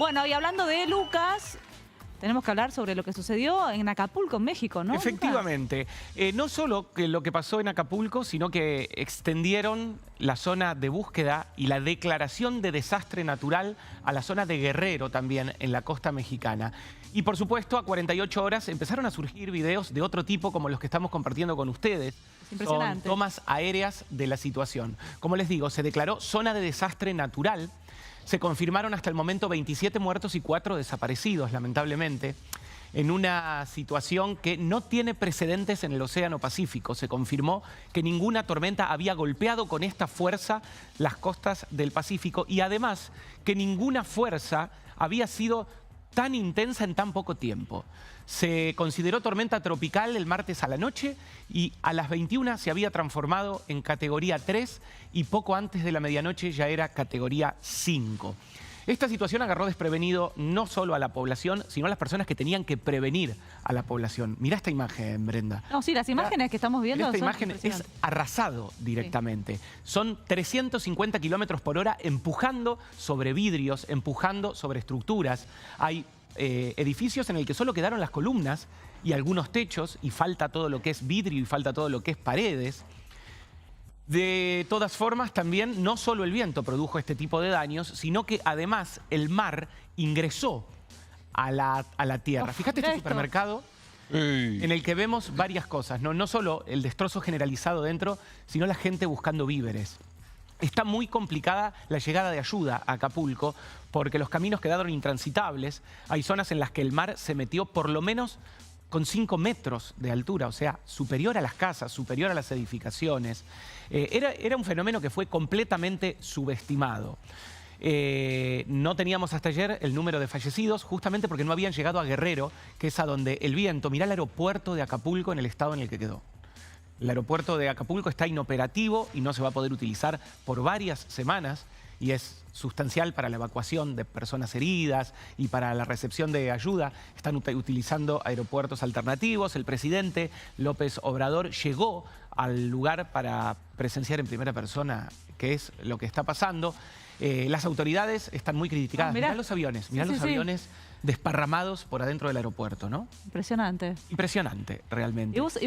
Bueno, y hablando de Lucas, tenemos que hablar sobre lo que sucedió en Acapulco, en México, ¿no? Efectivamente. No solo que lo que pasó en Acapulco, sino que extendieron la zona de búsqueda y la declaración de desastre natural a la zona de Guerrero también, en la costa mexicana. Y por supuesto, a 48 horas empezaron a surgir videos de otro tipo como los que estamos compartiendo con ustedes. Impresionante. Son tomas aéreas de la situación. Como les digo, se declaró zona de desastre natural. Se confirmaron hasta el momento 27 muertos y 4 desaparecidos, lamentablemente, en una situación que no tiene precedentes en el Océano Pacífico. Se confirmó que ninguna tormenta había golpeado con esta fuerza las costas del Pacífico y además que ninguna fuerza había sido tan intensa en tan poco tiempo. Se consideró tormenta tropical el martes a la noche y a las 21 se había transformado en categoría 3 y poco antes de la medianoche ya era categoría 5. Esta situación agarró desprevenido no solo a la población, sino a las personas que tenían que prevenir a la población. Mirá esta imagen, Brenda. No, sí, las imágenes que estamos viendo Esta son imagen es impresionantes. arrasado directamente. Sí. Son 350 kilómetros por hora empujando sobre vidrios, empujando sobre estructuras. Hay edificios en el que solo quedaron las columnas y algunos techos y falta todo lo que es vidrio y falta todo lo que es paredes. De todas formas, también no solo el viento produjo este tipo de daños, sino que además el mar ingresó a la tierra. Fíjate este supermercado en el que vemos varias cosas, no solo el destrozo generalizado dentro, sino la gente buscando víveres. Está muy complicada la llegada de ayuda a Acapulco porque los caminos quedaron intransitables. Hay zonas en las que el mar se metió por lo menos con 5 metros de altura, o sea, superior a las casas, superior a las edificaciones. Era un fenómeno que fue completamente subestimado. No teníamos hasta ayer el número de fallecidos, justamente porque no habían llegado a Guerrero, que es a donde el viento... Mirá el aeropuerto de Acapulco en el estado en el que quedó. El aeropuerto de Acapulco está inoperativo y no se va a poder utilizar por varias semanas y es sustancial para la evacuación de personas heridas y para la recepción de ayuda. Están utilizando aeropuertos alternativos. El presidente López Obrador llegó al lugar para presenciar en primera persona qué es lo que está pasando. Las autoridades están muy criticadas. Mirá los aviones, aviones desparramados por adentro del aeropuerto, ¿no? Impresionante. Impresionante, realmente. Y vos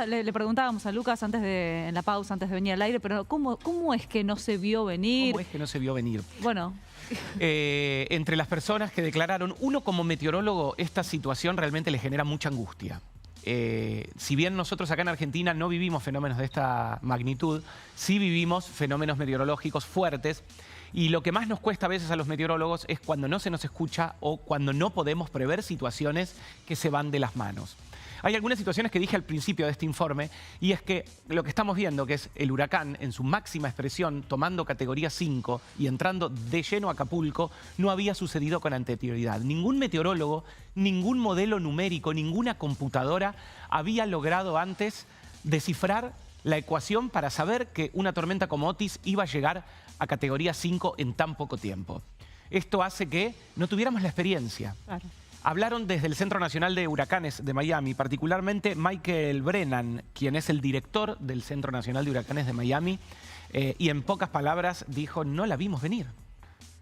le preguntábamos a Lucas en la pausa, antes de venir al aire, pero ¿cómo es que no se vio venir? ¿Cómo es que no se vio venir? Bueno. Entre las personas que declararon, uno como meteorólogo, esta situación realmente le genera mucha angustia. Si bien nosotros acá en Argentina no vivimos fenómenos de esta magnitud, sí vivimos fenómenos meteorológicos fuertes. Y lo que más nos cuesta a veces a los meteorólogos es cuando no se nos escucha o cuando no podemos prever situaciones que se van de las manos. Hay algunas situaciones que dije al principio de este informe y es que lo que estamos viendo, que es el huracán en su máxima expresión, tomando categoría 5 y entrando de lleno a Acapulco, no había sucedido con anterioridad. Ningún meteorólogo, ningún modelo numérico, ninguna computadora había logrado antes descifrar la ecuación para saber que una tormenta como Otis iba a llegar a categoría 5 en tan poco tiempo. Esto hace que no tuviéramos la experiencia. Claro. Hablaron desde el Centro Nacional de Huracanes de Miami, particularmente Michael Brennan, quien es el director del Centro Nacional de Huracanes de Miami, y en pocas palabras dijo, no la vimos venir.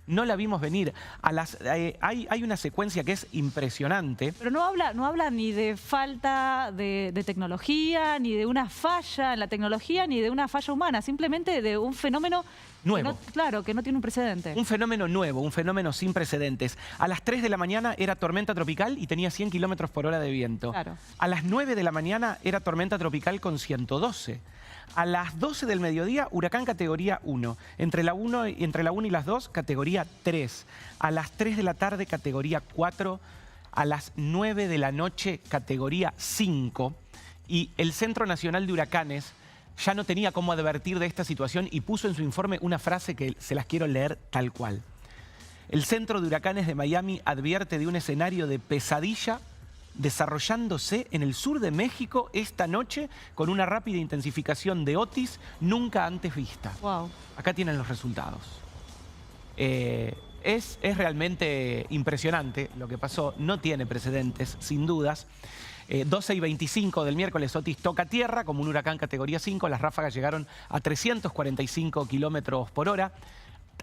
No la vimos venir. Hay una secuencia que es impresionante. Pero no habla ni de falta de tecnología, ni de una falla en la tecnología, ni de una falla humana. Simplemente de un fenómeno nuevo. Que no tiene un precedente. Un fenómeno nuevo, un fenómeno sin precedentes. A las 3 de la mañana era tormenta tropical y tenía 100 kilómetros por hora de viento. Claro. A las 9 de la mañana era tormenta tropical con 112. A las 12 del mediodía, huracán categoría 1. Entre la 1 y las 2, categoría 3. A las 3 de la tarde, categoría 4. A las 9 de la noche, categoría 5. Y el Centro Nacional de Huracanes ya no tenía cómo advertir de esta situación y puso en su informe una frase que se las quiero leer tal cual. El Centro de Huracanes de Miami advierte de un escenario de pesadilla desarrollándose en el sur de México esta noche con una rápida intensificación de Otis nunca antes vista. Wow. Acá tienen los resultados. Es realmente impresionante lo que pasó, no tiene precedentes, sin dudas. 12:25 del miércoles, Otis toca tierra como un huracán categoría 5, las ráfagas llegaron a 345 kilómetros por hora.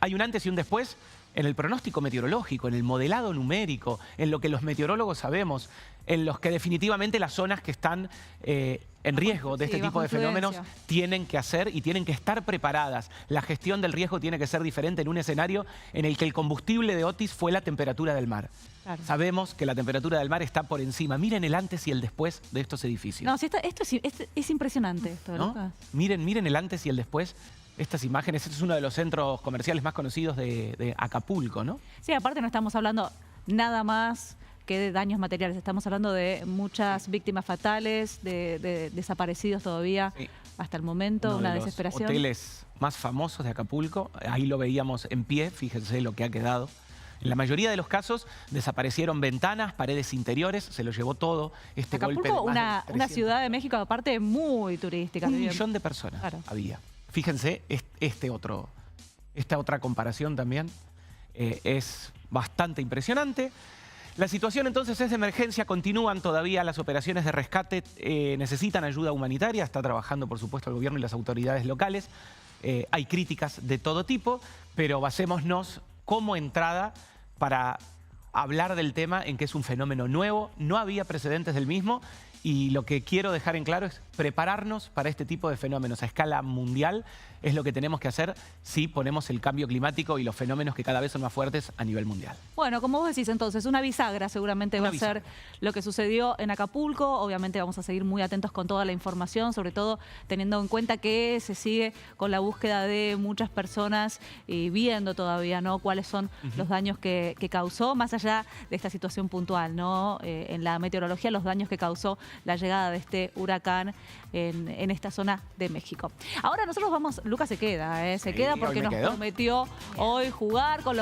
Hay un antes y un después en el pronóstico meteorológico, en el modelado numérico, en lo que los meteorólogos sabemos, en los que definitivamente las zonas que están en riesgo de este tipo de fenómenos tienen que hacer y tienen que estar preparadas. La gestión del riesgo tiene que ser diferente en un escenario en el que el combustible de Otis fue la temperatura del mar. Claro. Sabemos que la temperatura del mar está por encima. Miren el antes y el después de estos edificios. No, si esto es impresionante, esto, ¿no? Lucas. Miren el antes y el después. Estas imágenes, este es uno de los centros comerciales más conocidos de Acapulco, ¿no? Sí, aparte no estamos hablando nada más que de daños materiales. Estamos hablando de muchas víctimas fatales, de desaparecidos todavía hasta el momento, una desesperación. Los hoteles más famosos de Acapulco, ahí lo veíamos en pie, fíjense lo que ha quedado. En la mayoría de los casos desaparecieron ventanas, paredes interiores, se lo llevó todo. Acapulco, una ciudad de México aparte muy turística. 1 millón de personas había. Fíjense, esta otra comparación también es bastante impresionante. La situación entonces es de emergencia, continúan todavía las operaciones de rescate, necesitan ayuda humanitaria, está trabajando por supuesto el gobierno y las autoridades locales. Hay críticas de todo tipo, pero basémonos como entrada para hablar del tema en que es un fenómeno nuevo, no había precedentes del mismo y lo que quiero dejar en claro es prepararnos para este tipo de fenómenos a escala mundial. Es lo que tenemos que hacer si ponemos el cambio climático y los fenómenos que cada vez son más fuertes a nivel mundial. Bueno, como vos decís entonces, una bisagra seguramente va a ser lo que sucedió en Acapulco. Obviamente vamos a seguir muy atentos con toda la información, sobre todo teniendo en cuenta que se sigue con la búsqueda de muchas personas y viendo todavía, ¿no?, cuáles son los daños que causó, más allá de esta situación puntual, ¿no? En la meteorología, los daños que causó la llegada de este huracán en esta zona de México. Ahora nosotros vamos, Lucas se queda, se queda porque nos prometió hoy jugar con los